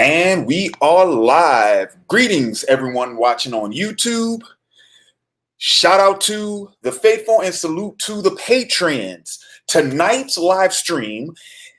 And we are live. Greetings, everyone watching on YouTube. Shout out to the faithful and salute to the patrons. Tonight's live stream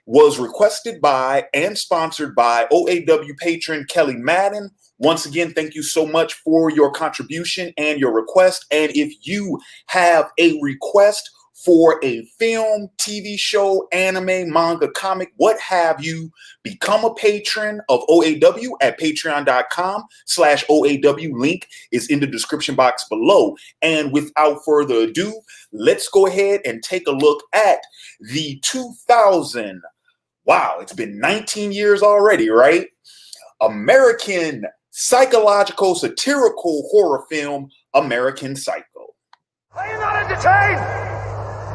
was requested by and sponsored by OAW patron Kelly Madden. Once again, thank you so much for your contribution and your request. And if you have a request for a film, TV show, anime, manga, comic, what have you, become a patron of OAW at patreon.com/OAW. Link is in the description box below. And without further ado, let's go ahead and take a look at the 2000. Wow, it's been 19 years already, right? American psychological satirical horror film, American Psycho. Are you not entertained?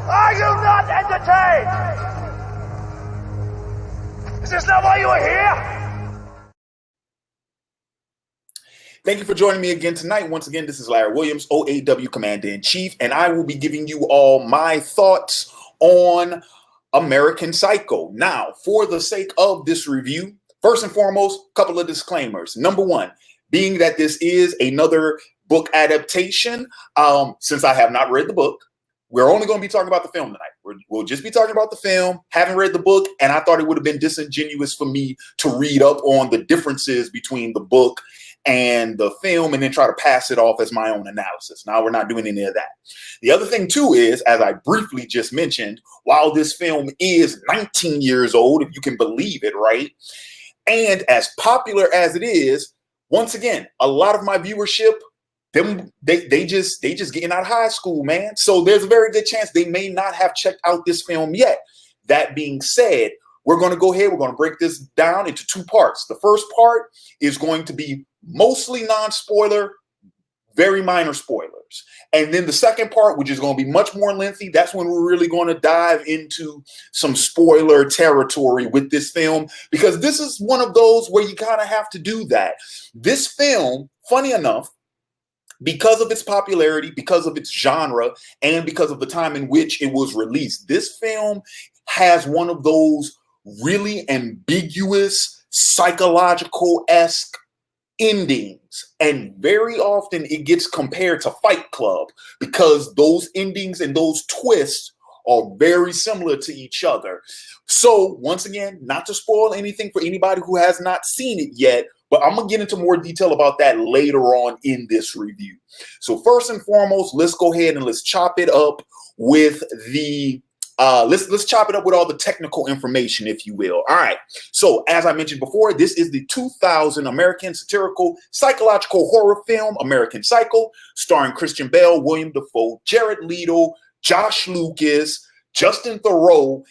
Are you not entertained? Is this not why you are here? Thank you for joining me again tonight. Once again, this is Larry Williams, OAW Commander-in-Chief, and I will be giving you all my thoughts on American Psycho. Now, for the sake of this review, first and foremost, a couple of disclaimers. Number one, being that this is another book adaptation, since I have not read the book, we're only going to be talking about the film tonight. We'll just be talking about the film, haven't read the book, and I thought it would have been disingenuous for me to read up on the differences between the book and the film and then try to pass it off as my own analysis. Now, we're not doing any of that. The other thing, too, is, as I briefly just mentioned, while this film is 19 years old, if you can believe it, right? And as popular as it is, once again, a lot of my viewership, they just getting out of high school, man. So there's a very good chance they may not have checked out this film yet. That being said, we're going to go ahead. We're going to break this down into two parts. The first part is going to be mostly non-spoiler, very minor spoilers. And then the second part, which is going to be much more lengthy, that's when we're really going to dive into some spoiler territory with this film, because this is one of those where you kind of have to do that. This film, funny enough, because of its popularity, because of its genre, and because of the time in which it was released, this film has one of those really ambiguous, psychological-esque endings. And very often it gets compared to Fight Club because those endings and those twists are very similar to each other. So once again, not to spoil anything for anybody who has not seen it yet, but I'm going to get into more detail about that later on in this review. So first and foremost, let's go ahead and let's chop it up with the let's chop it up with all the technical information, if you will. All right. So as I mentioned before, this is the 2000 American satirical psychological horror film, American Psycho, starring Christian Bale, Willem Dafoe, Jared Leto, Josh Lucas, Justin Theroux,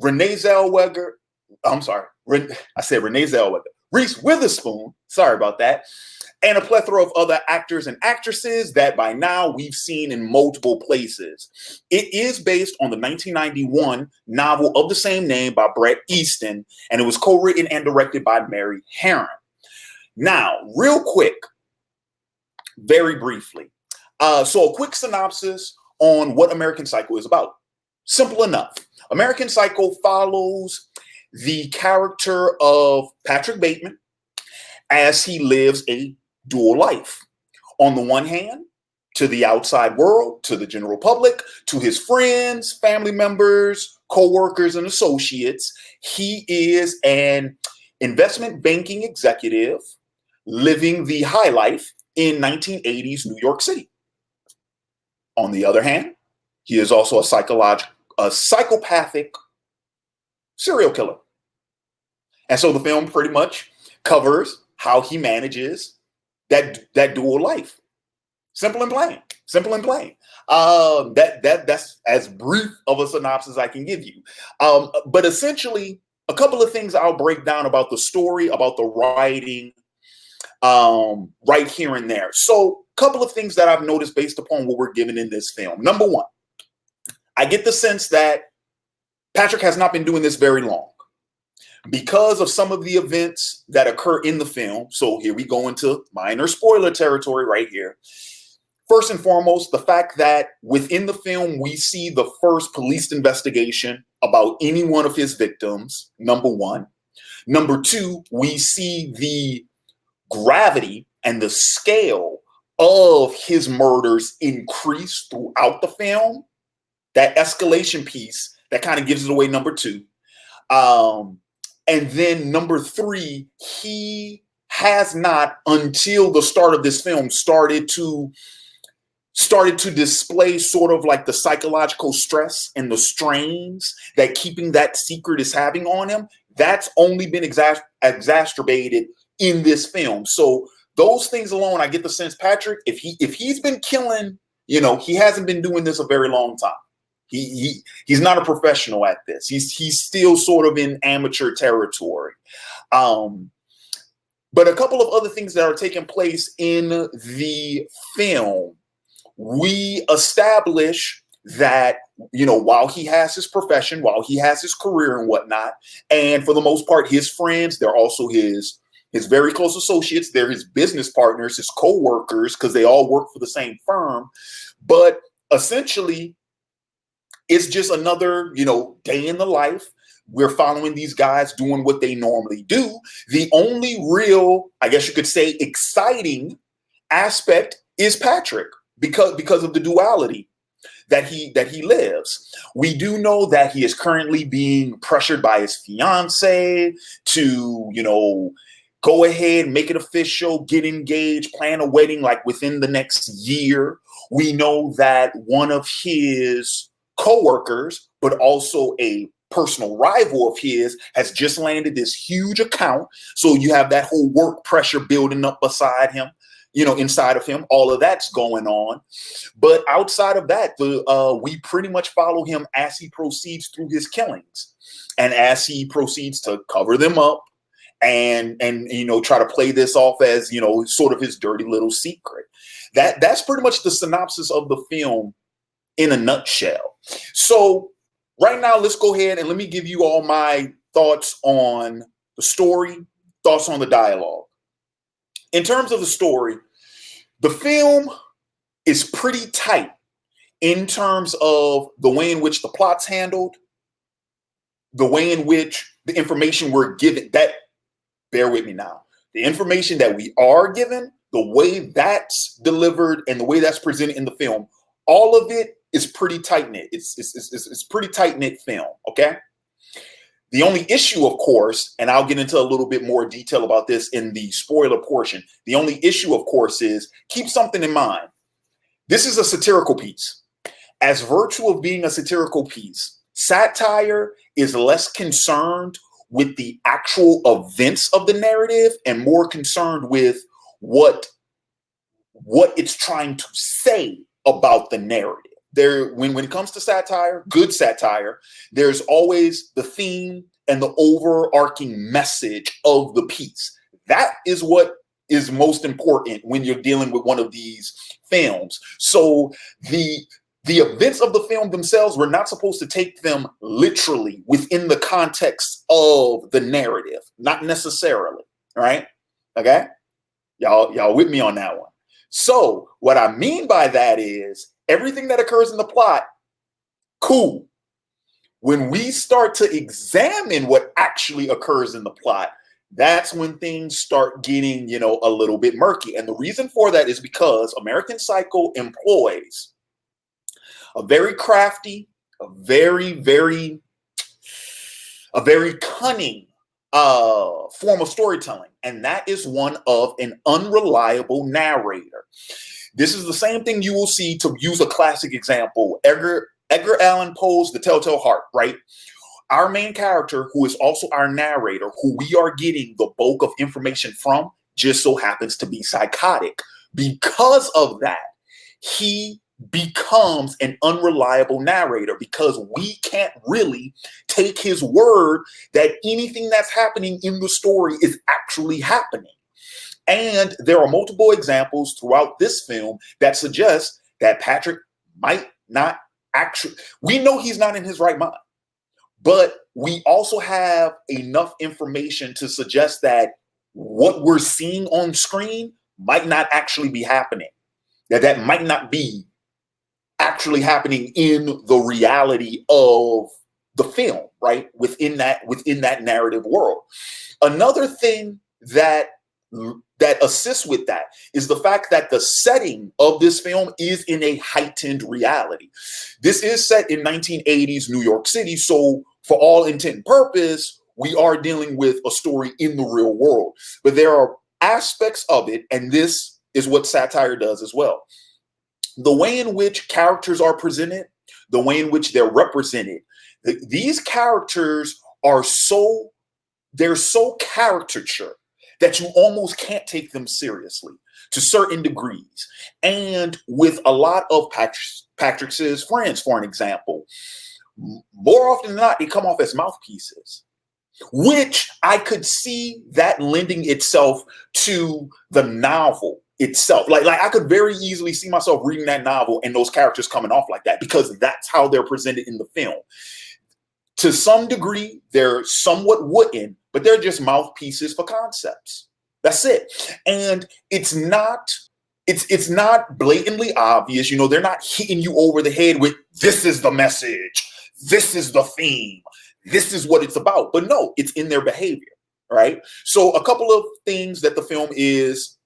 Renee Zellweger. I said Renee Zellweger. Reese Witherspoon, sorry about that, and a plethora of other actors and actresses that by now we've seen in multiple places. It is based on the 1991 novel of the same name by Bret Easton, and it was co-written and directed by Mary Harron. Now, real quick, very briefly, so a quick synopsis on what American Psycho is about. Simple enough. American Psycho follows the character of Patrick Bateman as he lives a dual life. On the one hand, to the outside world, to the general public, to his friends, family members, co-workers, and associates, he is an investment banking executive living the high life in 1980s New York City. On the other hand, he is also a psychopathic serial killer. And so the film pretty much covers how he manages that dual life. Simple and plain. Simple and plain. That's as brief of a synopsis I can give you. But essentially, a couple of things I'll break down about the story, about the writing, right here and there. So a couple of things that I've noticed based upon what we're given in this film. Number one, I get the sense that Patrick has not been doing this very long because of some of the events that occur in the film. So here we go into minor spoiler territory right here. First and foremost, the fact that within the film, we see the first police investigation about any one of his victims, number one. Number two, we see the gravity and the scale of his murders increase throughout the film. That escalation piece that kind of gives it away, number two. And then number three, he has not, until the start of this film, started to display sort of like the psychological stress and the strains that keeping that secret is having on him. That's only been exacerbated in this film. So those things alone, I get the sense, Patrick, if he's been killing, he hasn't been doing this a very long time. He's not a professional at this. He's still sort of in amateur territory. But a couple of other things that are taking place in the film, we establish that, while he has his profession, while he has his career and whatnot, and for the most part, his friends, they're also his very close associates, they're his business partners, his co-workers, because they all work for the same firm. But essentially, it's just another, day in the life. We're following these guys doing what they normally do. The only real, I guess you could say, exciting aspect is Patrick, because of the duality that he lives. We do know that he is currently being pressured by his fiance to, go ahead, make it official, get engaged, plan a wedding like within the next year. We know that one of his co-workers, but also a personal rival of his, has just landed this huge account. So you have that whole work pressure building up beside him, inside of him. All of that's going on. But outside of that, we pretty much follow him as he proceeds through his killings and as he proceeds to cover them up and try to play this off as, sort of his dirty little secret. That's pretty much the synopsis of the film in a nutshell. So right now, let's go ahead and let me give you all my thoughts on the story, thoughts on the dialogue. In terms of the story, the film is pretty tight in terms of the way in which the plot's handled, the way in which the information we're given, that, bear with me now, the information that we are given, the way that's delivered and the way that's presented in the film, all of it is pretty tight-knit. It's pretty tight-knit film, okay? The only issue, of course, and I'll get into a little bit more detail about this in the spoiler portion. The only issue, of course, is keep something in mind. This is a satirical piece. As virtue of being a satirical piece, satire is less concerned with the actual events of the narrative and more concerned with what it's trying to say about the narrative. When it comes to satire, good satire, there's always the theme and the overarching message of the piece. That is what is most important when you're dealing with one of these films. So the events of the film themselves, we're not supposed to take them literally within the context of the narrative, not necessarily, right? Okay? Y'all with me on that one. So what I mean by that is everything that occurs in the plot, cool. When we start to examine what actually occurs in the plot, that's when things start getting, a little bit murky. And the reason for that is because American Psycho employs a very crafty, a very cunning form of storytelling. And that is one of an unreliable narrator. This is the same thing you will see, to use a classic example, Edgar Allan Poe's The Telltale Heart, right? Our main character, who is also our narrator, who we are getting the bulk of information from, just so happens to be psychotic. Because of that, he becomes an unreliable narrator because we can't really take his word that anything that's happening in the story is actually happening. And there are multiple examples throughout this film that suggest that Patrick might not actually, we know he's not in his right mind, but we also have enough information to suggest that what we're seeing on screen might not actually be happening. That might not be actually happening in the reality of the film, right? Within that narrative world. Another thing that assists with that is the fact that the setting of this film is in a heightened reality. This is set in 1980s New York City, so for all intent and purpose, we are dealing with a story in the real world. But there are aspects of it, and this is what satire does as well. The way in which characters are presented, the way in which they're represented, these characters are so caricature that you almost can't take them seriously to certain degrees. And with a lot of Patrick's friends, for an example, more often than not, they come off as mouthpieces, which I could see that lending itself to the novel itself. Like I could very easily see myself reading that novel and those characters coming off like that, because that's how they're presented in the film. To some degree, they're somewhat wooden, but they're just mouthpieces for concepts. That's it. And it's not blatantly obvious. You know, they're not hitting you over the head with, this is the message, this is the theme, this is what it's about. But no, it's in their behavior, right? So a couple of things that the film is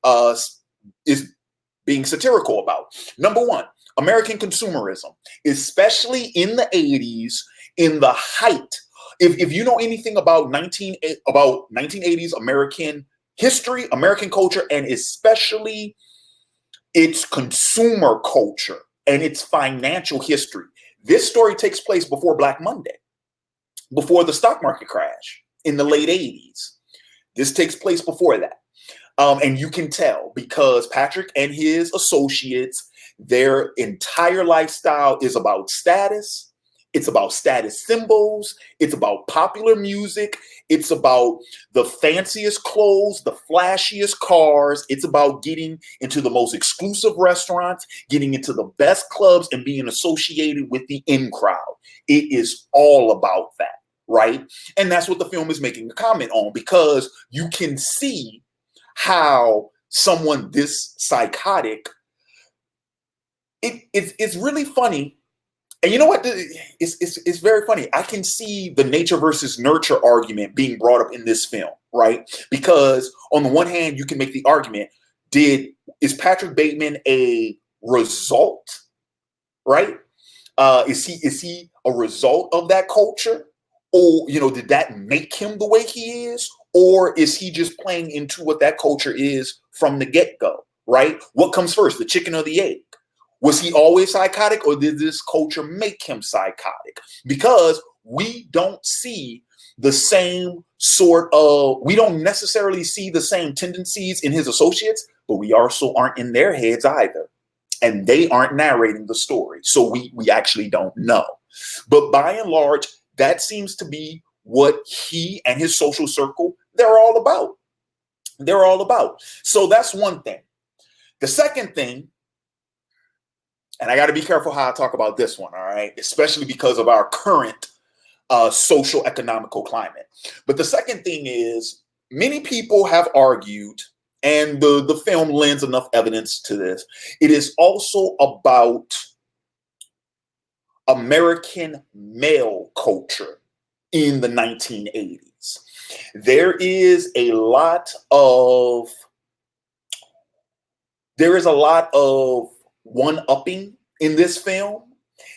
being satirical about. Number one, American consumerism, especially in the 80s, in the height. If you know anything about 1980s American history, American culture, and especially its consumer culture and its financial history, this story takes place before Black Monday, before the stock market crash in the late 80s. This takes place before that. And you can tell because Patrick and his associates, their entire lifestyle is about status. It's about status symbols. It's about popular music. It's about the fanciest clothes, the flashiest cars. It's about getting into the most exclusive restaurants, getting into the best clubs, and being associated with the in crowd. It is all about that, right? And that's what the film is making a comment on, because you can see how someone this psychotic, it's really funny. And you know what? It's very funny. I can see the nature versus nurture argument being brought up in this film, right? Because on the one hand, you can make the argument, is Patrick Bateman a result, right? Is he a result of that culture? Or, you know, did that make him the way he is? Or is he just playing into what that culture is from the get-go, right? What comes first, the chicken or the egg? Was he always psychotic, or did this culture make him psychotic? Because we don't see the same we don't necessarily see the same tendencies in his associates, but we also aren't in their heads either. And they aren't narrating the story. So we actually don't know. But by and large, that seems to be what he and his social circle, they're all about. They're all about. So that's one thing. The second thing, and I got to be careful how I talk about this one, all right? Especially because of our current social economical climate. But the second thing is, many people have argued, and the film lends enough evidence to this, it is also about American male culture in the 1980s. There is a lot of one-upping in this film.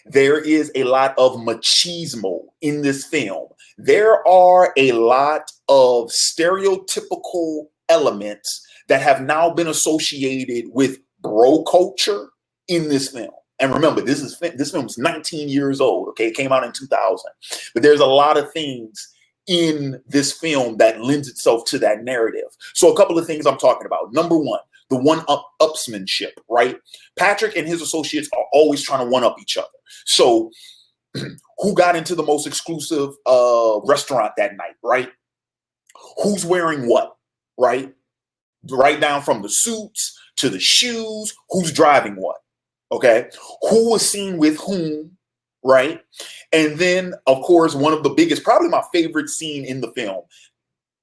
There is a lot of machismo in this film. There are a lot of stereotypical elements that have now been associated with bro culture in this film. And remember, this film is 19 years old, okay? It came out in 2000. But there's a lot of things in this film that lends itself to that narrative. So a couple of things I'm talking about. Number one, the one-upsmanship, right? Patrick and his associates are always trying to one-up each other. So who got into the most exclusive restaurant that night, right? Who's wearing what, right? Right down from the suits to the shoes, who's driving what, okay? Who was seen with whom, right? And then, of course, one of the biggest, probably my favorite scene in the film,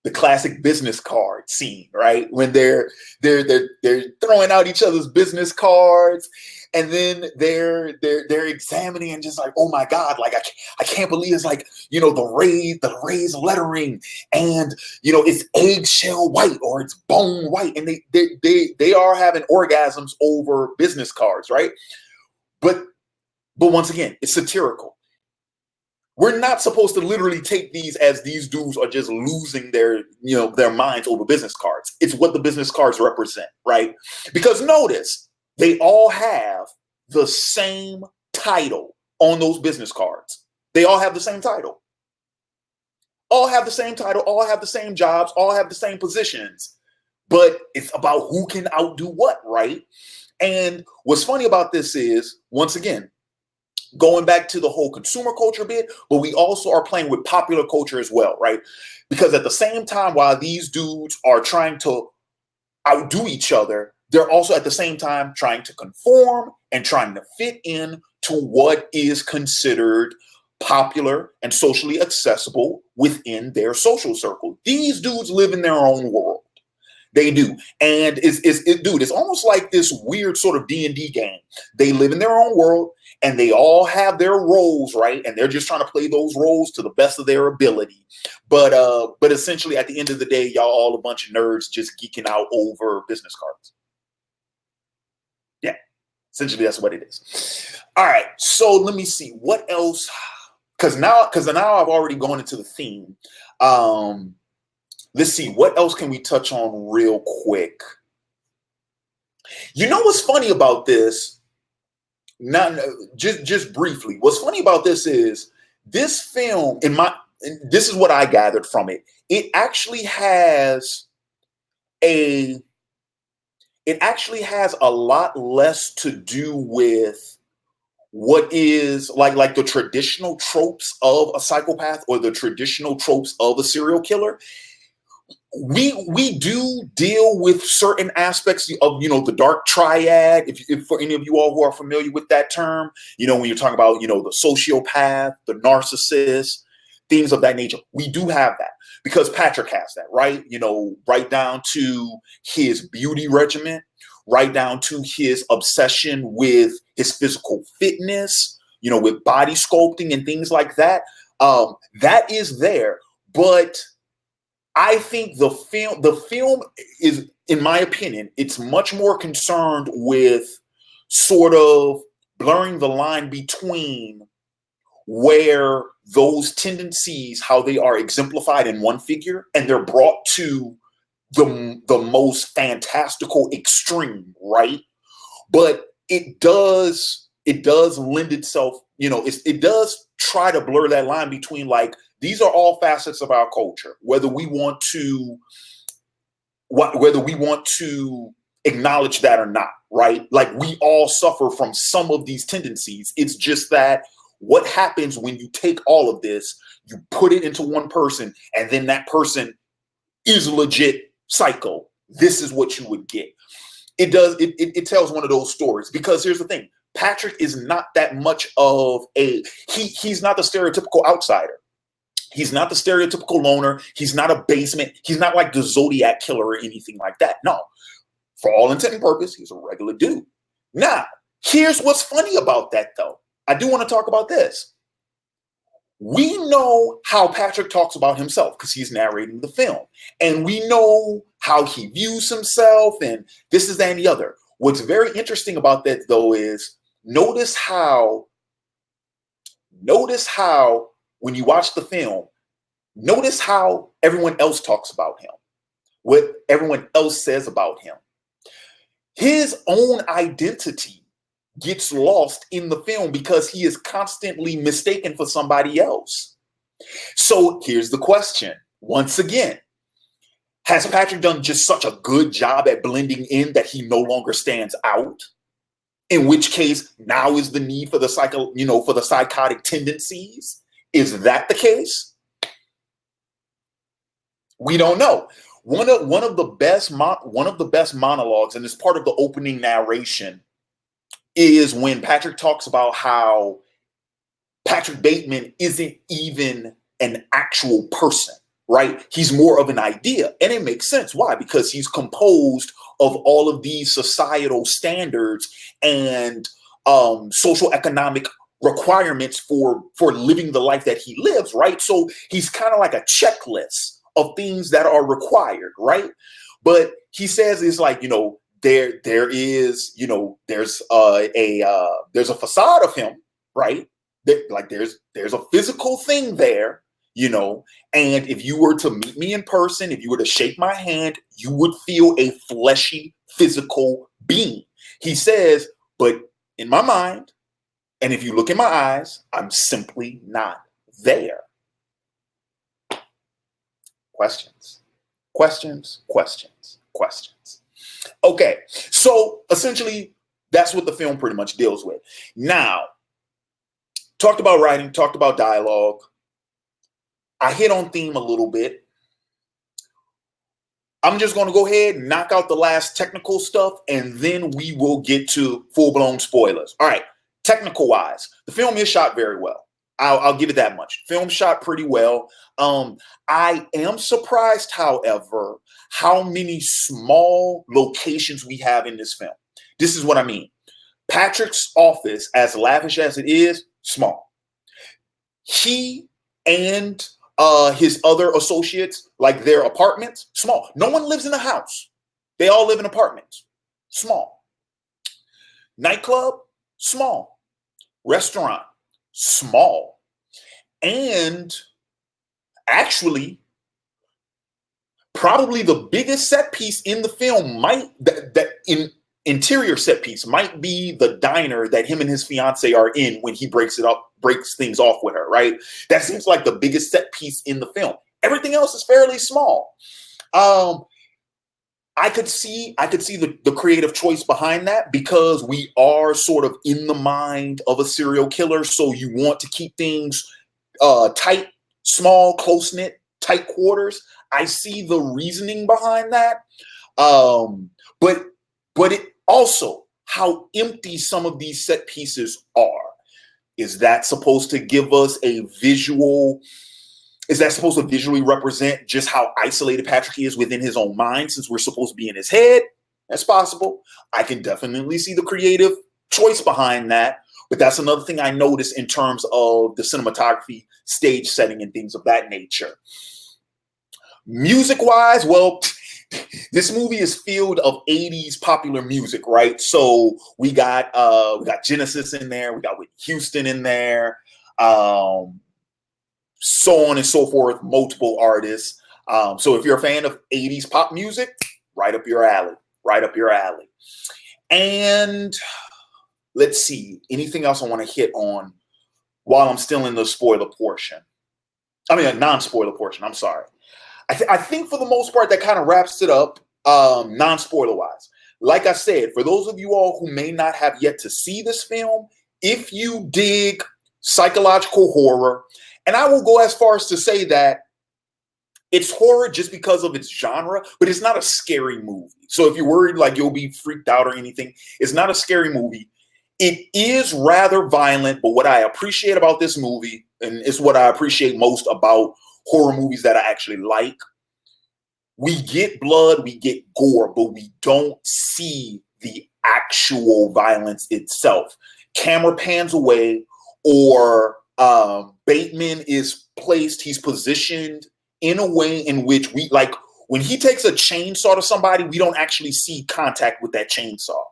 the classic business card scene, right? When they're throwing out each other's business cards, and then they're examining and just like, oh my God, like I can't believe it's like, you know, the raised lettering, and you know, it's eggshell white or it's bone white, and they are having orgasms over business cards, right? But once again, it's satirical. We're not supposed to literally take these as these dudes are just losing their, you know, their minds over business cards. It's what the business cards represent, right? Because notice, they all have the same title on those business cards. They all have the same title. All have the same title, all have the same jobs, all have the same positions. But it's about who can outdo what, right? And what's funny about this is, once again, going back to the whole consumer culture bit, but we also are playing with popular culture as well, right? Because at the same time, while these dudes are trying to outdo each other, they're also at the same time trying to conform and trying to fit in to what is considered popular and socially accessible within their social circle. These dudes live in their own world. They do. And it's almost like this weird sort of D&D game. They live in their own world and they all have their roles, right? And they're just trying to play those roles to the best of their ability. But essentially at the end of the day, y'all all a bunch of nerds just geeking out over business cards. Yeah, essentially that's what it is. All right, so let me see what else, because now I've already gone into the theme. Let's see, what else can we touch on real quick? You know what's funny about this? Just briefly, what's funny about this is this film, this is what I gathered from it. It actually has a lot less to do with what is like the traditional tropes of a psychopath or the traditional tropes of a serial killer. We do deal with certain aspects of, you know, the dark triad. If for any of you all who are familiar with that term, you know, when you're talking about, you know, the sociopath, the narcissist, things of that nature, we do have that because Patrick has that, right? You know, right down to his beauty regimen, right down to his obsession with his physical fitness, you know, with body sculpting and things like that. That is there, but I think the film is, in my opinion, it's much more concerned with sort of blurring the line between where those tendencies, how they are exemplified in one figure, and they're brought to the most fantastical extreme, right? But it does lend itself, you know, it does try to blur that line between, like, these are all facets of our culture, whether we want to acknowledge that or not, right? Like, we all suffer from some of these tendencies. It's just that what happens when you take all of this, you put it into one person, and then that person is legit psycho. This is what you would get. It tells one of those stories, because here's the thing. Patrick is not that much of he's not the stereotypical outsider. He's not the stereotypical loner. He's not a basement. He's not like the Zodiac killer or anything like that. No, for all intent and purpose, he's a regular dude. Now, here's what's funny about that, though. I do want to talk about this. We know how Patrick talks about himself because he's narrating the film. And we know how he views himself and this, is that, and the other. What's very interesting about that, though, is notice how when you watch the film, notice how everyone else talks about him, what everyone else says about him. His own identity gets lost in the film because he is constantly mistaken for somebody else. So here's the question. Once again, has Patrick done just such a good job at blending in that he no longer stands out? In which case, now is the need for the psychotic tendencies? Is that the case? We don't know. One of the best monologues, and it's part of the opening narration, is when Patrick talks about how Patrick Bateman isn't even an actual person, right? He's more of an idea. And it makes sense. Why? Because he's composed of all of these societal standards and social economic requirements for living the life that he lives, right? So he's kind of like a checklist of things that are required, right? But he says it's like, there is, there's a facade of him, right? Like there's a physical thing there, and if you were to meet me in person, if you were to shake my hand, you would feel a fleshy, physical being. He says, but in my mind, and if you look in my eyes, I'm simply not there. Questions. Okay, so essentially, that's what the film pretty much deals with. Now, talked about writing, talked about dialogue. I hit on theme a little bit. I'm just going to go ahead and knock out the last technical stuff, and then we will get to full-blown spoilers. All right, technical-wise, the film is shot very well. I'll give it that much. Film shot pretty well. I am surprised, however, how many small locations we have in this film. This is what I mean. Patrick's office, as lavish as it is, small. He and his other associates, like their apartments, small. No one lives in a house. They all live in apartments. Small. Nightclub, small. Restaurant, small. And actually, probably the biggest set piece in the film interior set piece might be the diner that him and his fiance are in when he breaks things off with her, right? That seems like the biggest set piece in the film. Everything else is fairly small. I could see the creative choice behind that because we are sort of in the mind of a serial killer. So you want to keep things tight, small, close-knit, tight quarters. I see the reasoning behind that. But it also how empty some of these set pieces are. Is that supposed to give us a visual? Is that supposed to visually represent just how isolated Patrick is within his own mind since we're supposed to be in his head? That's possible. I can definitely see the creative choice behind that. But that's another thing I noticed in terms of the cinematography, stage setting, and things of that nature. Music-wise, well, this movie is filled of 80s popular music, right? So we got Genesis in there, we got Whitney Houston in there, so on and so forth, multiple artists. So if you're a fan of 80s pop music, right up your alley. And let's see, anything else I want to hit on while I'm still in the spoiler portion? I mean, a non-spoiler portion, I'm sorry. I think for the most part, that kind of wraps it up, non-spoiler wise. Like I said, for those of you all who may not have yet to see this film, if you dig psychological horror, and I will go as far as to say that it's horror just because of its genre, but it's not a scary movie. So if you're worried like you'll be freaked out or anything, it's not a scary movie. It is rather violent, but what I appreciate about this movie, and it's what I appreciate most about horror movies that I actually like, we get blood, we get gore, but we don't see the actual violence itself. Camera pans away, or Bateman is placed, he's positioned in a way in which we, like, when he takes a chainsaw to somebody, we don't actually see contact with that chainsaw.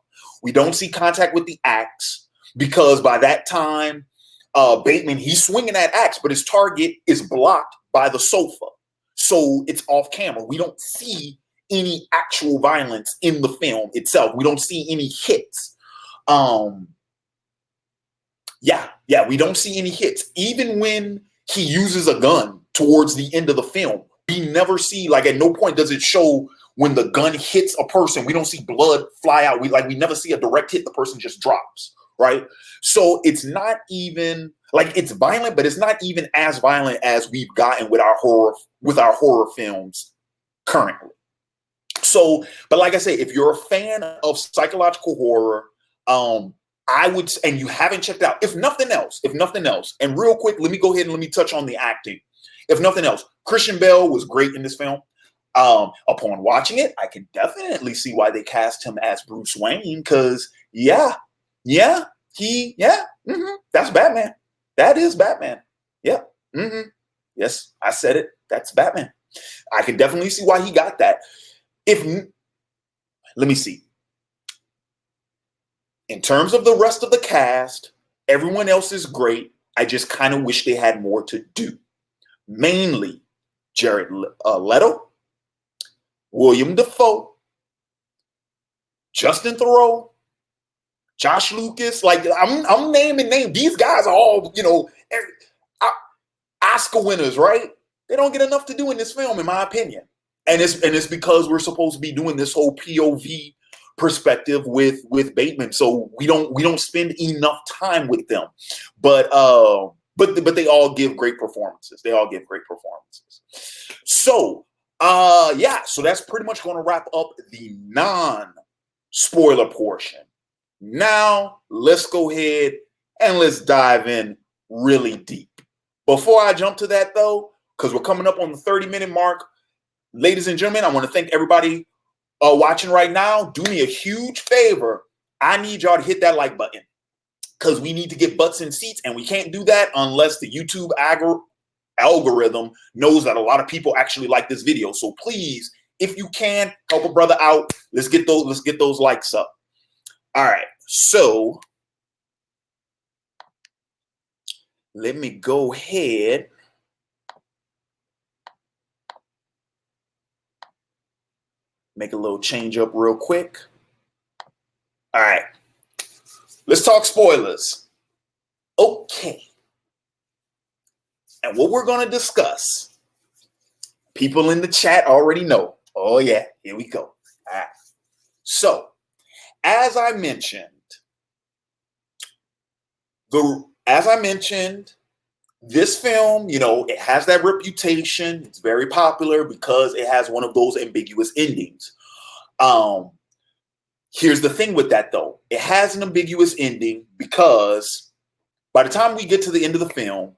We don't see contact with the axe, because by that time, Bateman, he's swinging that axe, but his target is blocked by the sofa. So it's off camera. We don't see any actual violence in the film itself. We don't see any hits. We don't see any hits. Even when he uses a gun towards the end of the film, we never see, like, at no point does it show when the gun hits a person. We don't see blood fly out. We never see a direct hit. The person just drops, right? So it's not even, like, it's violent, but it's not even as violent as we've gotten with our horror films currently. So, but like I say, if you're a fan of psychological horror, I would, and you haven't checked out, if nothing else, and real quick, let me go ahead and let me touch on the acting. If nothing else, Christian Bale was great in this film. Upon watching it, I can definitely see why they cast him as Bruce Wayne, because yeah, That's Batman. That is Batman. Yep. Yes, I said it. That's Batman. I can definitely see why he got that. Let me see. In terms of the rest of the cast, everyone else is great. I just kind of wish they had more to do. Mainly Jared Leto, Willem Dafoe, Justin Theroux, Josh Lucas. Like I'm naming names. These guys are all, Oscar winners, right? They don't get enough to do in this film, in my opinion. And it's because we're supposed to be doing this whole POV perspective with Bateman, so we don't spend enough time with them. But they all give great performances. So so that's pretty much going to wrap up the non-spoiler portion. Now let's go ahead and let's dive in really deep. Before I jump to that though, because we're coming up on the 30-minute mark, ladies and gentlemen, I want to thank everybody watching right now. Do me a huge favor. I need y'all to hit that like button because we need to get butts in seats, and we can't do that unless the YouTube algorithm knows that a lot of people actually like this video. So please, if you can, help a brother out. Let's get those likes up. All right, so let me go ahead. Make a little change up real quick. All right. Let's talk spoilers. Okay. And what we're going to discuss, people in the chat already know. Oh, yeah. Here we go. All right. So, as I mentioned, this film, it has that reputation. It's very popular because it has one of those ambiguous endings. Here's the thing with that, though. It has an ambiguous ending because by the time we get to the end of the film,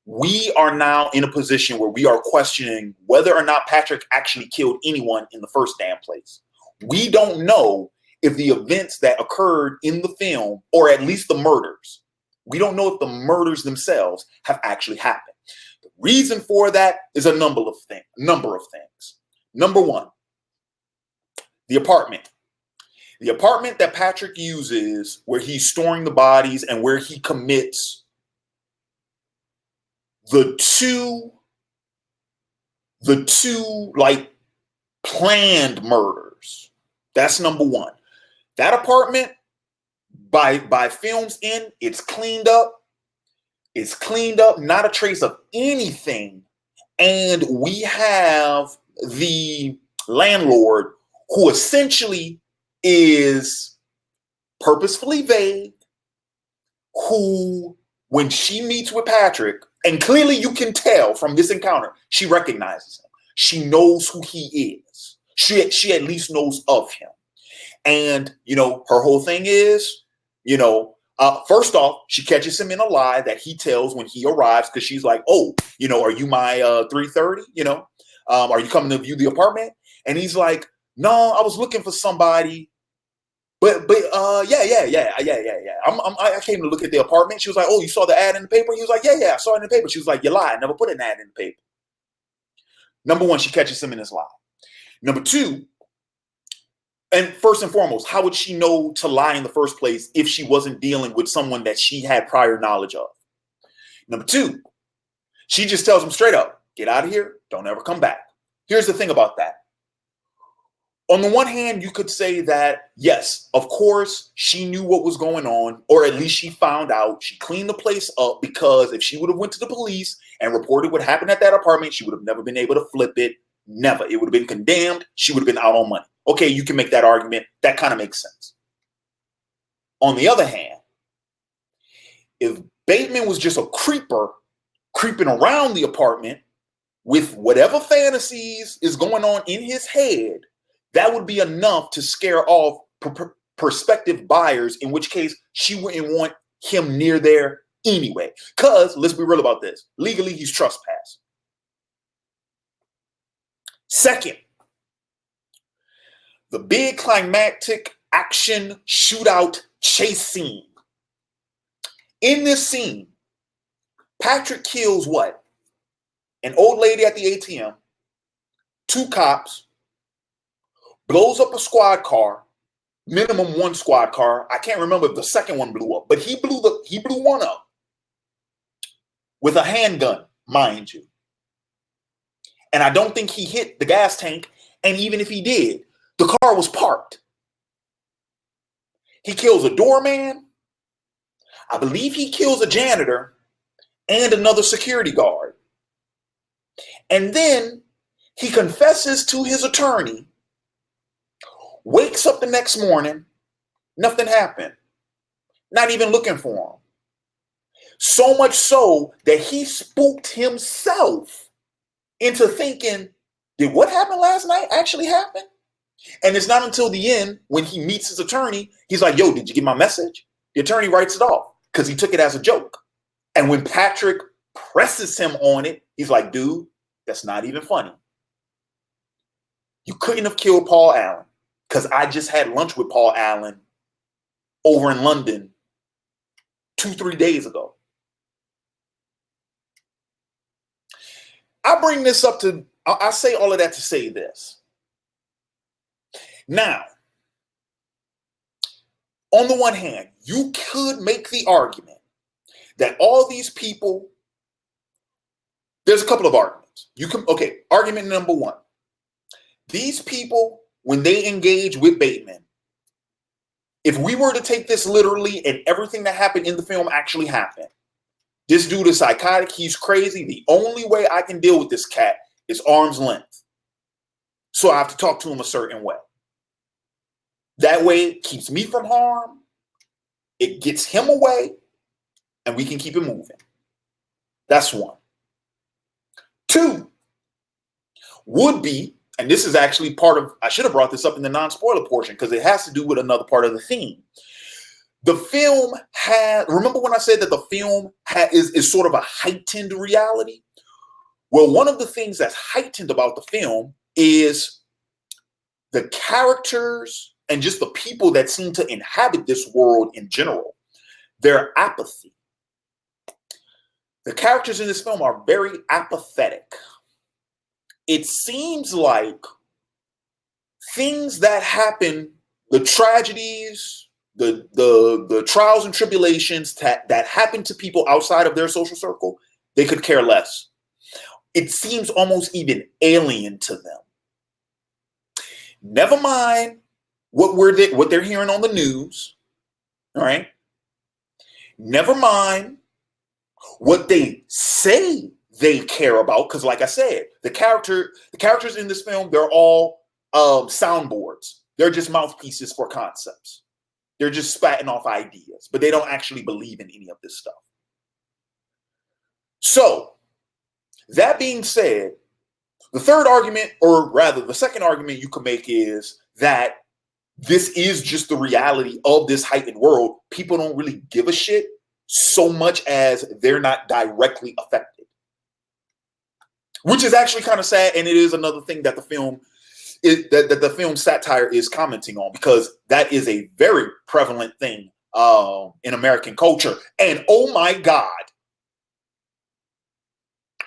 we are now in a position where we are questioning whether or not Patrick actually killed anyone in the first damn place. We don't know if the events that occurred in the film, or at least the murders, we don't know if the murders themselves have actually happened. The reason for that is a number of things. Number one, the apartment. The apartment that Patrick uses where he's storing the bodies and where he commits the two like planned murders. That's number one. That apartment, by film's end, it's cleaned up. It's cleaned up, not a trace of anything. And we have the landlord who essentially is purposefully vague, who, when she meets with Patrick, and clearly you can tell from this encounter, she recognizes him. She knows who he is. She at least knows of him. And, her whole thing is, first off, she catches him in a lie that he tells when he arrives, because she's like, oh, are you my 3:30? Are you coming to view the apartment? And he's like, no, I was looking for somebody. But yeah. I came to look at the apartment. She was like, oh, you saw the ad in the paper? He was like, yeah, I saw it in the paper. She was like, you lied. I never put an ad in the paper. Number one, she catches him in his lie. Number two, and first and foremost, how would she know to lie in the first place if she wasn't dealing with someone that she had prior knowledge of? Number two, she just tells him straight up, get out of here. Don't ever come back. Here's the thing about that. On the one hand, you could say that, yes, of course, she knew what was going on, or at least she found out. She cleaned the place up, because if she would have went to the police and reported what happened at that apartment, she would have never been able to flip it. Never. It would have been condemned. She would have been out on money. Okay, you can make that argument. That kind of makes sense. On the other hand, if Bateman was just a creeper creeping around the apartment with whatever fantasies is going on in his head, that would be enough to scare off prospective buyers, in which case she wouldn't want him near there anyway. Because, let's be real about this, legally he's trespassing. Second, the big climactic action shootout chase scene. In this scene, Patrick kills what? An old lady at the ATM, 2 cops, blows up a squad car, minimum 1 squad car. I can't remember if the second one blew up, but he blew one up with a handgun, mind you. And I don't think he hit the gas tank. And even if he did, the car was parked. He kills a doorman. I believe he kills a janitor and another security guard. And then he confesses to his attorney, wakes up the next morning, nothing happened. Not even looking for him. So much so that he spooked himself into thinking, did what happened last night actually happen? And it's not until the end when he meets his attorney, he's like, yo, did you get my message? The attorney writes it off because he took it as a joke. And when Patrick presses him on it, he's like, dude, that's not even funny. You couldn't have killed Paul Allen because I just had lunch with Paul Allen over in London 2-3 days ago. I bring this up I say all of that to say this. Now, on the one hand, you could make the argument that all these people, there's a couple of arguments. Argument number 1. These people, when they engage with Bateman, if we were to take this literally and everything that happened in the film actually happened, this dude is psychotic, he's crazy. The only way I can deal with this cat is arm's length. So I have to talk to him a certain way. That way it keeps me from harm, it gets him away, and we can keep it moving. That's 1. 2 would be, and this is actually part of, I should have brought this up in the non-spoiler portion because it has to do with another part of the theme. The film remember when I said that the film is sort of a heightened reality? Well, one of the things that's heightened about the film is the characters and just the people that seem to inhabit this world in general, their apathy. The characters in this film are very apathetic. It seems like things that happen, the tragedies, the trials and tribulations that happen to people outside of their social circle, they could care less. It seems almost even alien to them. Never mind what they're hearing on the news, all right? Never mind what they say they care about, because like I said, the characters in this film, they're all soundboards. They're just mouthpieces for concepts. They're just spatting off ideas, but they don't actually believe in any of this stuff. So, that being said, the third argument, or rather the second argument you could make is that this is just the reality of this heightened world. People don't really give a shit so much as they're not directly affected. Which is actually kind of sad, and it is another thing that the film that the film satire is commenting on, because that is a very prevalent thing in American culture. And oh my God,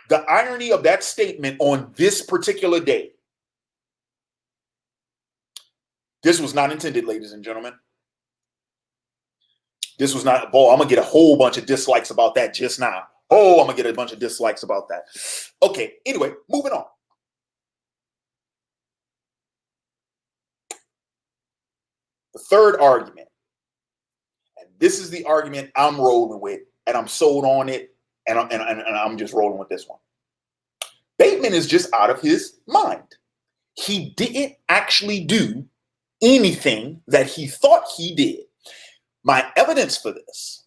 the irony of that statement on this particular day. This was not intended, ladies and gentlemen. This was not, boy, I'm going to get a whole bunch of dislikes about that just now. Oh, I'm going to get a bunch of dislikes about that. Okay, anyway, moving on. The third argument, and this is the argument I'm rolling with, and I'm sold on it, and I'm just rolling with this one. Bateman is just out of his mind. He didn't actually do anything that he thought he did. My evidence for this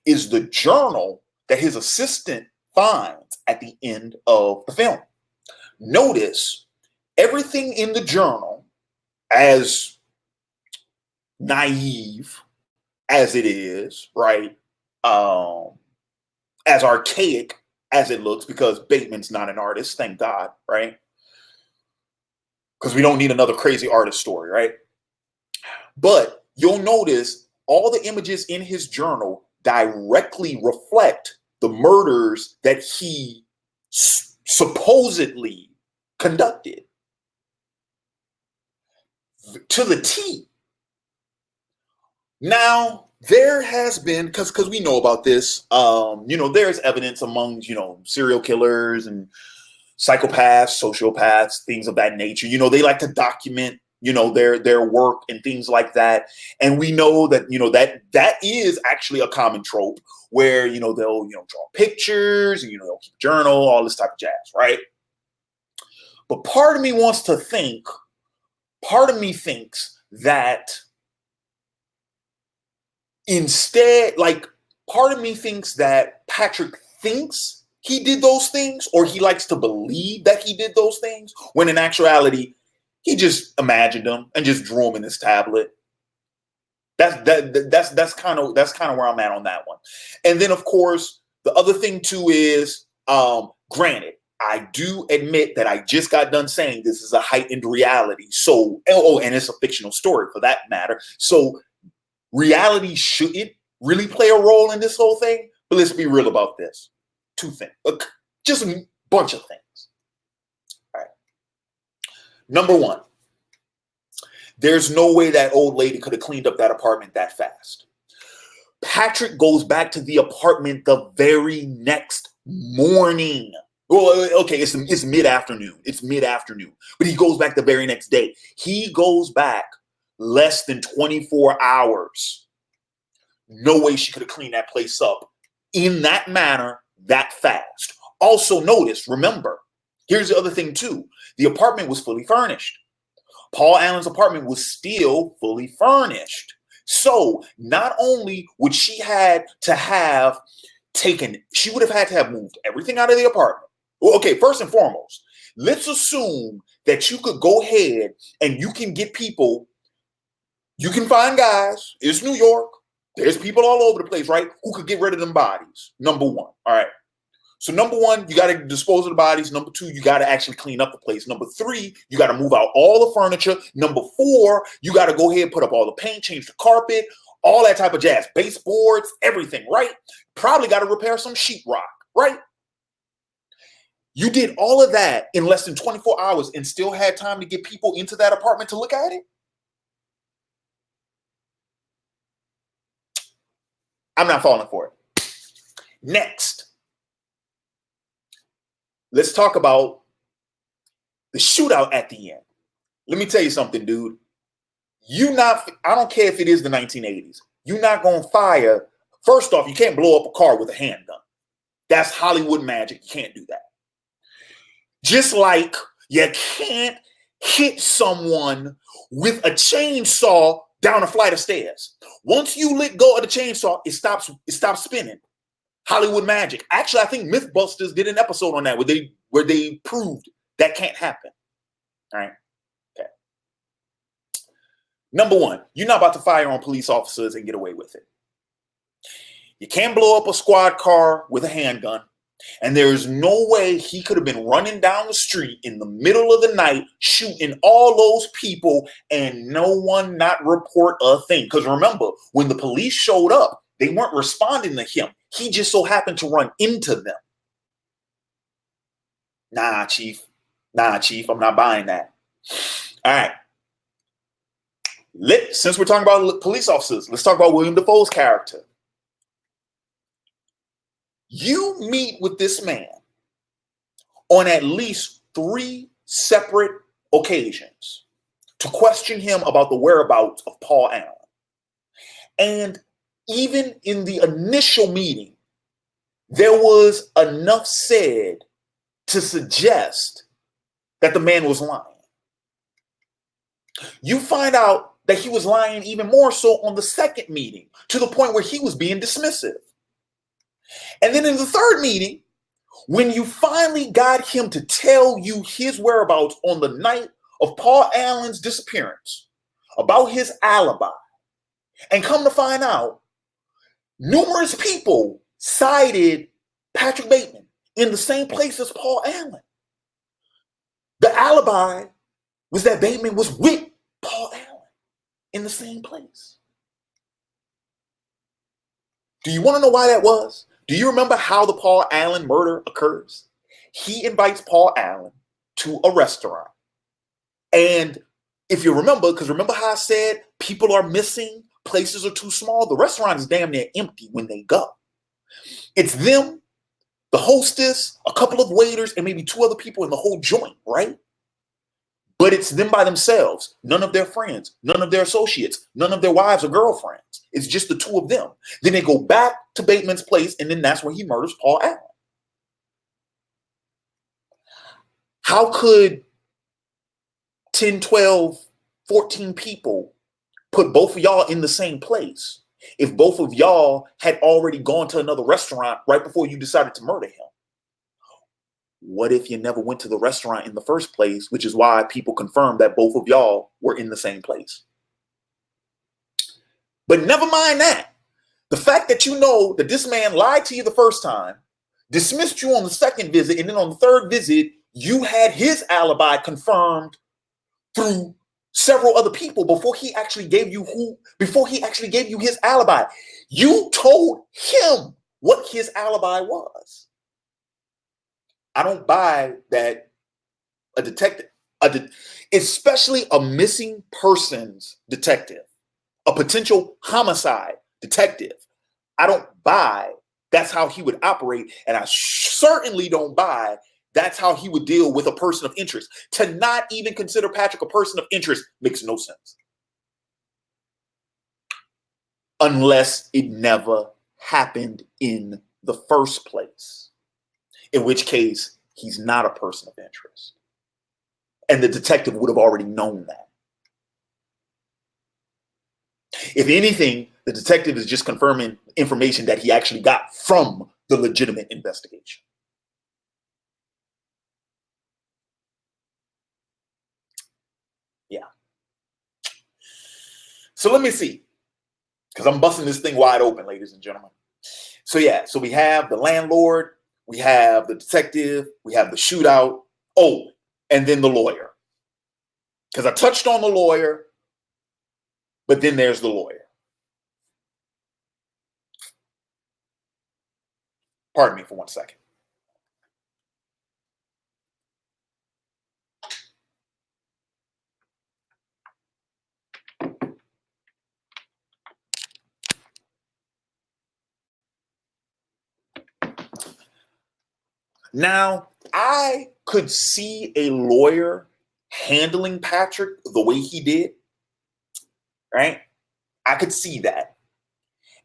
is the journal that his assistant finds at the end of the film. Notice everything in the journal, as naive as it is, right? As archaic as it looks, because Bateman's not an artist, thank God, right? Because we don't need another crazy artist story, right? But you'll notice all the images in his journal directly reflect the murders that he supposedly conducted to the T. Now, there has been, because we know about this, there's evidence among, serial killers and psychopaths, sociopaths, things of that nature. They like to document, their work and things like that. And we know that, that is actually a common trope where, they'll, draw pictures and, they'll keep a journal, all this type of jazz, right? But part of me thinks that instead, part of me thinks that Patrick thinks he did those things, or he likes to believe that he did those things, when in actuality, he just imagined them and just drew them in his tablet. That's kind of where I'm at on that one. And then, of course, the other thing too is, granted, I do admit that I just got done saying this is a heightened reality. So, and it's a fictional story for that matter. So reality shouldn't really play a role in this whole thing. But let's be real about this. Two things. Just a bunch of things. All right. Number one, there's no way that old lady could have cleaned up that apartment that fast. Patrick goes back to the apartment the very next morning. Well, okay, it's mid-afternoon. It's mid-afternoon. But he goes back the very next day. He goes back less than 24 hours. No way she could have cleaned that place up in that manner that fast. Also notice, remember, here's the other thing too. The apartment was fully furnished. Paul Allen's apartment was still fully furnished. So not only would she had to have she would have had to have moved everything out of the apartment. Well, okay, first and foremost, let's assume that you could go ahead and you can get people, you can find guys, it's New York, there's people all over the place, right, who could get rid of them bodies, number one, all right? So number one, you got to dispose of the bodies. Number two, you got to actually clean up the place. Number three, you got to move out all the furniture. Number four, you got to go ahead and put up all the paint, change the carpet, all that type of jazz, baseboards, everything, right? Probably got to repair some sheetrock, right? You did all of that in less than 24 hours and still had time to get people into that apartment to look at it? I'm not falling for it. Next, let's talk about the shootout at the end. Let me tell you something, dude. I don't care if it is the 1980s. You're not going to fire. First off, you can't blow up a car with a handgun. That's Hollywood magic. You can't do that. Just like you can't hit someone with a chainsaw down a flight of stairs. Once you let go of the chainsaw, it stops spinning. Hollywood magic. Actually, I think Mythbusters did an episode on that where they proved that can't happen. All right. Okay. Number one, you're not about to fire on police officers and get away with it. You can't blow up a squad car with a handgun. And there's no way he could have been running down the street in the middle of the night, shooting all those people and no one not report a thing. Because remember, when the police showed up, they weren't responding to him. He just so happened to run into them. Nah, Chief. I'm not buying that. All right. Since we're talking about police officers, let's talk about Willem Dafoe's character. You meet with this man on at least 3 separate occasions to question him about the whereabouts of Paul Allen. And even in the initial meeting, there was enough said to suggest that the man was lying. You find out that he was lying even more so on the second meeting, to the point where he was being dismissive. And then in the third meeting, when you finally got him to tell you his whereabouts on the night of Paul Allen's disappearance, about his alibi, and come to find out, numerous people cited Patrick Bateman in the same place as Paul Allen. The alibi was that Bateman was with Paul Allen in the same place. Do you want to know why that was? Do you remember how the Paul Allen murder occurs? He invites Paul Allen to a restaurant. And if you remember, because remember how I said people are missing, places are too small, the restaurant is damn near empty when they go. It's them, the hostess, a couple of waiters, and maybe 2 other people in the whole joint, right? But it's them by themselves, none of their friends, none of their associates, none of their wives or girlfriends. It's just the 2 of them. Then they go back to Bateman's place, and then that's where he murders Paul Allen. How could 10, 12, 14 people put both of y'all in the same place if both of y'all had already gone to another restaurant right before you decided to murder him? What if you never went to the restaurant in the first place, which is why people confirm that both of y'all were in the same place? But never mind that. The fact that you know that this man lied to you the first time, dismissed you on the second visit, and then on the third visit, you had his alibi confirmed through several other people before he actually gave you his alibi. You told him what his alibi was. I don't buy that a detective, especially a missing persons detective, a potential homicide detective. I don't buy that's how he would operate. And I certainly don't buy that's how he would deal with a person of interest. To not even consider Patrick a person of interest makes no sense. Unless it never happened in the first place. In which case, he's not a person of interest. And the detective would have already known that. If anything, the detective is just confirming information that he actually got from the legitimate investigation. Yeah. So let me see. Because I'm busting this thing wide open, ladies and gentlemen. So yeah, so we have the landlord, we have the detective, we have the shootout. Oh, and then the lawyer. Because I touched on the lawyer, but then there's the lawyer. Pardon me for 1 second. Now, I could see a lawyer handling Patrick the way he did, right? I could see that.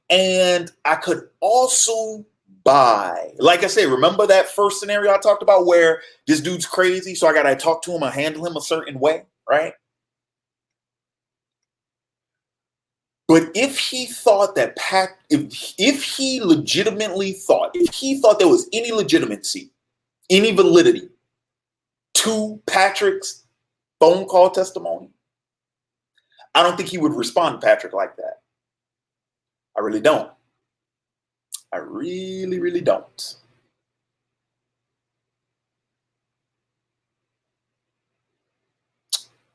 And I could also buy, like I said, remember that first scenario I talked about where this dude's crazy, so I got to talk to him and handle him a certain way, right? But if he thought that if he legitimately thought, if he thought there was any legitimacy, any validity to Patrick's phone call testimony, I don't think he would respond to Patrick like that. I really don't. I really, really don't.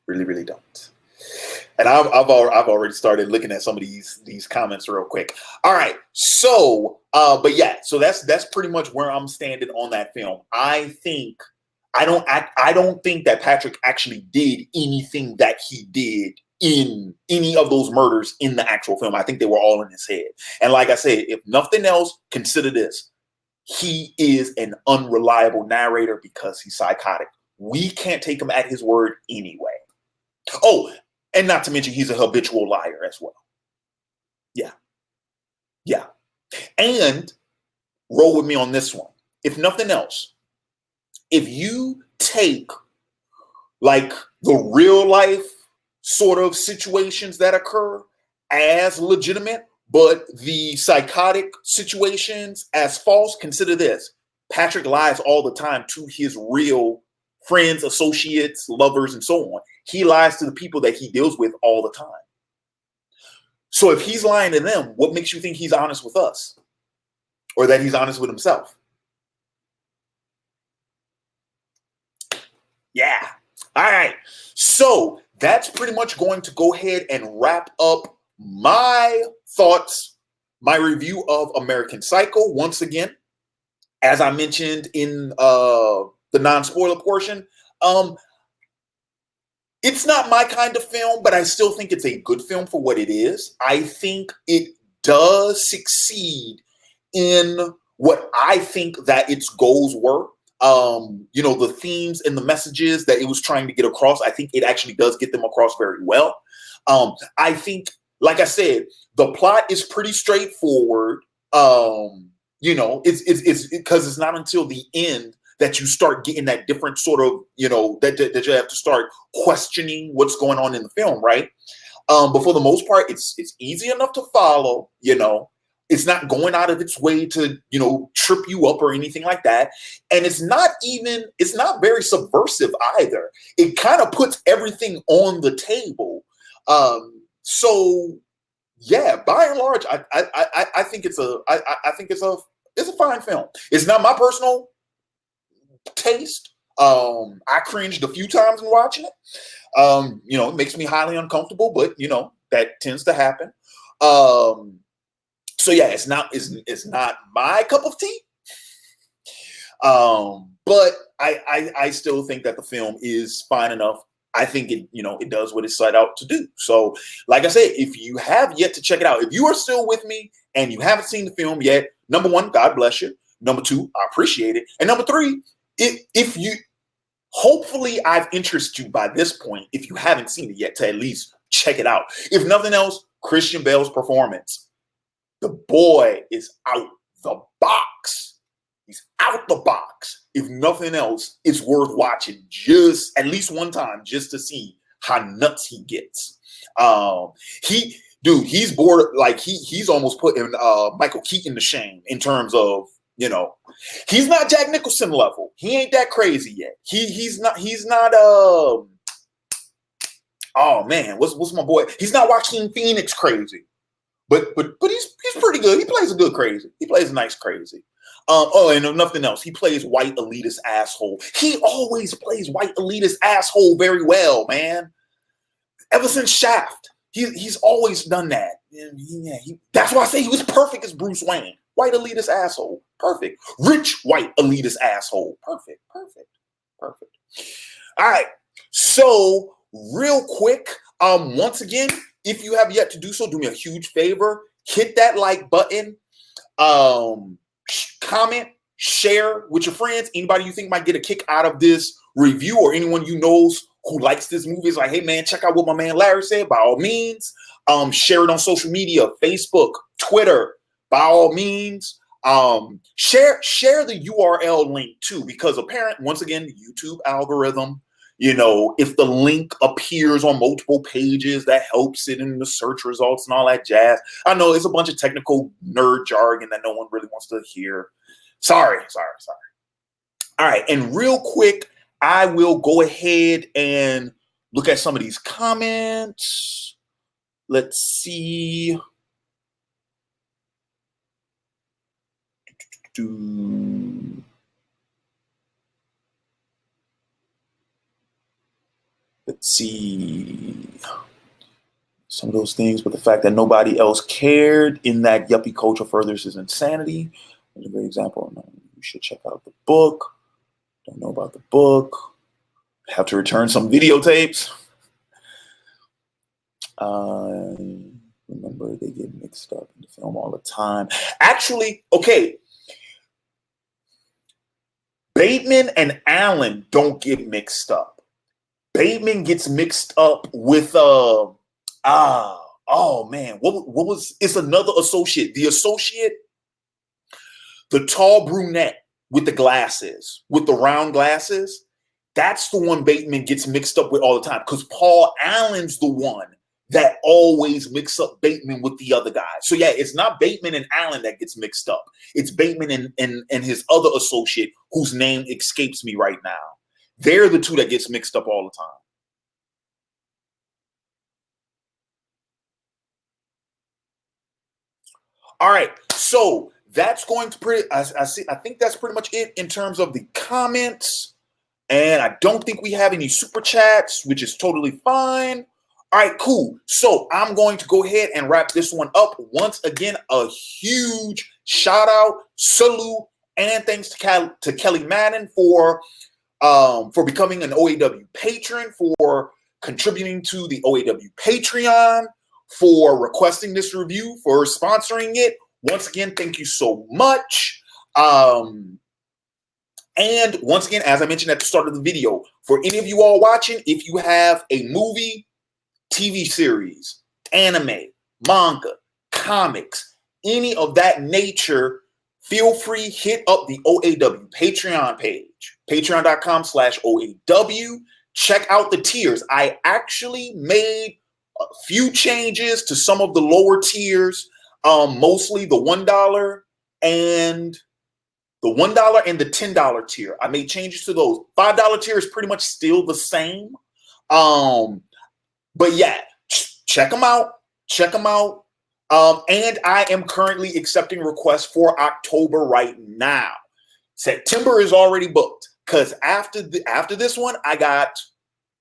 Really, really don't. And I've already started looking at some of these comments real quick. All right, so but yeah, so that's pretty much where I'm standing on that film. I don't think that Patrick actually did anything that he did in any of those murders in the actual film. I think they were all in his head. And like I said, if nothing else, consider this: he is an unreliable narrator because he's psychotic. We can't take him at his word anyway. Oh, and not to mention he's a habitual liar as well. Yeah. Yeah. And roll with me on this one. If nothing else, if you take like the real life sort of situations that occur as legitimate, but the psychotic situations as false, consider this: Patrick lies all the time to his real friends, associates, lovers, and so on. He lies to the people that he deals with all the time. So if he's lying to them, what makes you think he's honest with us? Or that he's honest with himself? Yeah. All right. So that's pretty much going to go ahead and wrap up my thoughts my review of American Psycho, once again, as I mentioned in the non-spoiler portion, it's not my kind of film, but I still think it's a good film for what it is. I think it does succeed in what I think that its goals were. The themes and the messages that it was trying to get across, I think it actually does get them across very well. I think, like I said, the plot is pretty straightforward. It's because it's not until the end that you start getting that different sort of, that you have to start questioning what's going on in the film, right? But for the most part, it's easy enough to follow, It's not going out of its way to, trip you up or anything like that. And it's not very subversive either. It kind of puts everything on the table. So yeah, by and large, I think it's a fine film. It's not my personal taste. I cringed a few times in watching it. It makes me highly uncomfortable, but that tends to happen. So yeah, it's not my cup of tea. But I still think that the film is fine enough. I think it does what it set out to do. So, like I said, if you have yet to check it out, if you are still with me and you haven't seen the film yet, number one, God bless you. Number two, I appreciate it. And number three, hopefully I've interested you by this point, if you haven't seen it yet, to at least check it out. If nothing else, Christian Bale's performance. The boy is out the box. He's out the box. If nothing else, it's worth watching just at least one time just to see how nuts he gets. He's bored. Like he's almost putting Michael Keaton to shame in terms of, he's not Jack Nicholson level. He ain't that crazy yet. He's not. Oh man, what's my boy? He's not Joaquin Phoenix crazy, but he's pretty good. He plays a good crazy. He plays a nice crazy. And if nothing else, he plays white elitist asshole. He always plays white elitist asshole very well, man. Ever since Shaft, he's always done that. That's why I say he was perfect as Bruce Wayne. White elitist asshole, perfect. Rich white elitist asshole, perfect. All right. So real quick, once again, if you have yet to do so, do me a huge favor. Hit that like button. Comment, share with your friends. Anybody you think might get a kick out of this review, or anyone you knows who likes this movie is like, hey man, check out what my man Larry said. By all means, share it on social media, Facebook, Twitter. By all means, share the URL link too, because apparently, once again, the YouTube algorithm, if the link appears on multiple pages, that helps it in the search results and all that jazz. I know it's a bunch of technical nerd jargon that no one really wants to hear. Sorry. All right. And real quick, I will go ahead and look at some of these comments. Let's see. Let's see some of those things, but the fact that nobody else cared in that yuppie culture furthers his insanity. There's a great example. You should check out the book. Don't know about the book. Have to return some videotapes. Remember, they get mixed up in the film all the time. Actually, okay. Bateman and Allen don't get mixed up. Bateman gets mixed up with what was it's another associate. The associate, the tall brunette with the glasses, with the round glasses, that's the one Bateman gets mixed up with all the time, because Paul Allen's the one that always mix up Bateman with the other guy. So yeah, it's not Bateman and Allen that gets mixed up. It's Bateman and his other associate, whose name escapes me right now. They're the two that gets mixed up all the time. All right, so that's going to I think that's pretty much it in terms of the comments. And I don't think we have any super chats, which is totally fine. All right, cool. So I'm going to go ahead and wrap this one up. Once again, a huge shout out, salute, and thanks to Kelly Madden for becoming an OAW patron, for contributing to the OAW Patreon, for requesting this review, for sponsoring it. Once again, thank you so much. And once again, as I mentioned at the start of the video, for any of you all watching, if you have a movie, TV series, anime, manga, comics, any of that nature, feel free, hit up the OAW Patreon page, patreon.com/OAW. Check out the tiers. I actually made a few changes to some of the lower tiers, mostly the $1 and the $10 tier. I made changes to those. $5 tier is pretty much still the same. But yeah, check them out. Check them out. And I am currently accepting requests for October right now. September is already booked because after this one, I got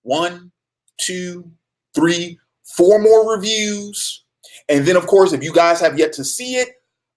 1, 2, 3, 4 more reviews. And then, of course, if you guys have yet to see it,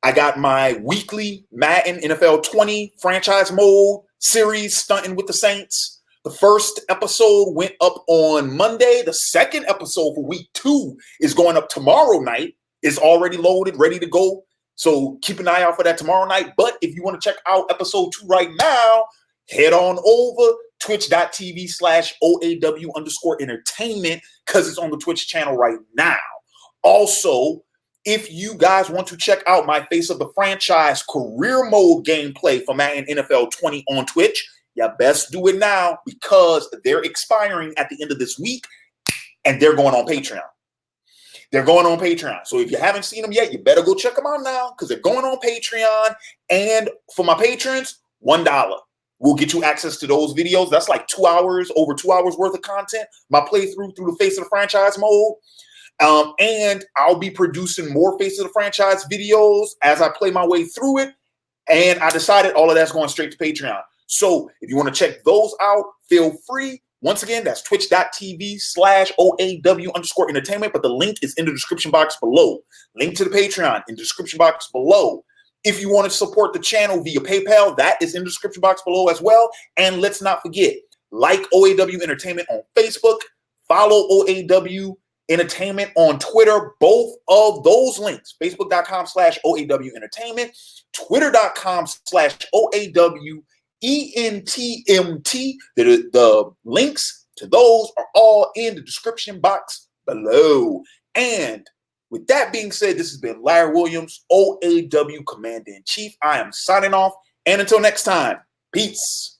I got my weekly Madden NFL 20 franchise mode series, Stunting with the Saints. The first episode went up on Monday. The second episode for week 2 is going up tomorrow night. It's already loaded, ready to go. So keep an eye out for that tomorrow night. But if you want to check out episode 2 right now, head on over twitch.tv/OAW_entertainment because it's on the Twitch channel right now. Also, if you guys want to check out my Face of the Franchise career mode gameplay for Madden NFL 20 on Twitch, you best do it now because they're expiring at the end of this week and they're going on Patreon. They're going on Patreon. So if you haven't seen them yet, you better go check them out now because they're going on Patreon. And for my patrons, $1 will get you access to those videos. That's like 2 hours, over 2 hours worth of content. My playthrough through the Face of the Franchise mode. And I'll be producing more Face of the Franchise videos as I play my way through it. And I decided all of that's going straight to Patreon. So if you want to check those out, feel free. Once again, that's twitch.tv/OAW_entertainment. But the link is in the description box below. Link to the Patreon in the description box below. If you want to support the channel via PayPal, that is in the description box below as well. And let's not forget, like OAW Entertainment on Facebook, follow OAW Entertainment on Twitter. Both of those links, facebook.com/OAW Entertainment, twitter.com/OAW ENTMT. The links to those are all in the description box below. And with that being said, this has been Larry Williams, OAW Commander-in-Chief. I am signing off. And until next time, peace.